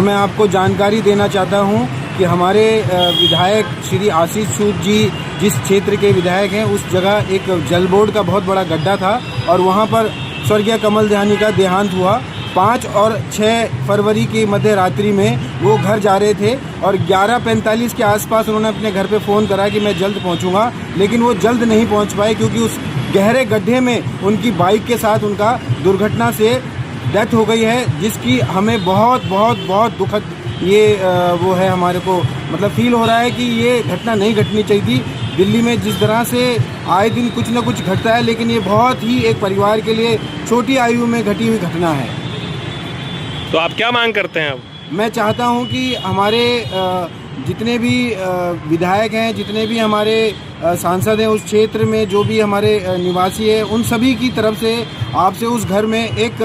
मैं आपको जानकारी देना चाहता हूं कि हमारे विधायक श्री आशीष सूद जी जिस क्षेत्र के विधायक हैं उस जगह एक जल बोर्ड का बहुत बड़ा गड्ढा था और वहां पर स्वर्गीय कमल ध्यानी का देहांत हुआ। 5 और 6 फरवरी की मध्य रात्रि में वो घर जा रहे थे और 11:45 के आसपास उन्होंने अपने घर पे फ़ोन करा कि मैं जल्द पहुंचूंगा, लेकिन वो जल्द नहीं पहुंच पाए क्योंकि उस गहरे गड्ढे में उनकी बाइक के साथ उनका दुर्घटना से डेथ हो गई है, जिसकी हमें बहुत बहुत बहुत दुखद ये वो है, हमारे को मतलब फील हो रहा है कि ये घटना नहीं घटनी चाहिए थी। दिल्ली में जिस तरह से आए दिन कुछ न कुछ घटता है, लेकिन ये बहुत ही एक परिवार के लिए छोटी आयु में घटी हुई घटना है। तो आप क्या मांग करते हैं अब? मैं चाहता हूं कि हमारे जितने भी विधायक हैं, जितने भी हमारे सांसद हैं उस क्षेत्र में, जो भी हमारे निवासी हैं, उन सभी की तरफ से आपसे उस घर में एक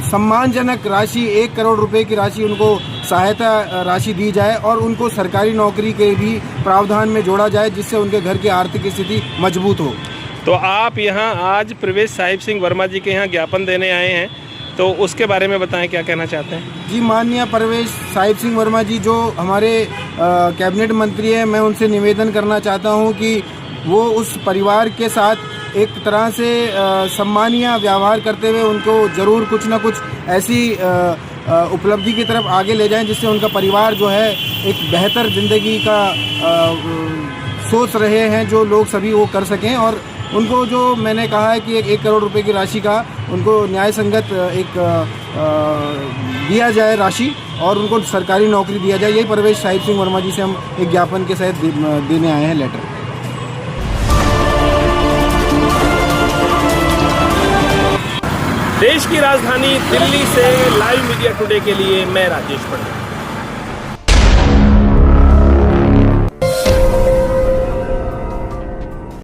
सम्मानजनक राशि 1 करोड़ रुपए की राशि उनको सहायता राशि दी जाए और उनको सरकारी नौकरी के भी प्रावधान में जोड़ा जाए, जिससे उनके घर की आर्थिक स्थिति मजबूत हो। तो आप यहाँ आज प्रवेश साहिब सिंह वर्मा जी के यहाँ ज्ञापन देने आए हैं, तो उसके बारे में बताएं, क्या कहना चाहते हैं? जी, माननीय प्रवेश साहिब सिंह वर्मा जी जो हमारे कैबिनेट मंत्री हैं, मैं उनसे निवेदन करना चाहता हूं कि वो उस परिवार के साथ एक तरह से सम्मानीय व्यवहार करते हुए उनको ज़रूर कुछ ना कुछ ऐसी उपलब्धि की तरफ आगे ले जाएं जिससे उनका परिवार जो है एक बेहतर ज़िंदगी का सोच रहे हैं जो लोग सभी वो कर सकें, और उनको जो मैंने कहा है कि 1 करोड़ रुपए की राशि का उनको न्याय संगत एक दिया जाए राशि और उनको सरकारी नौकरी दिया जाए। यही प्रवेश साहिब सिंह वर्मा जी से हम एक ज्ञापन के साथ देने आए हैं लेटर। देश की राजधानी दिल्ली से लाइव मीडिया टुडे के लिए मैं राजेश पंडित।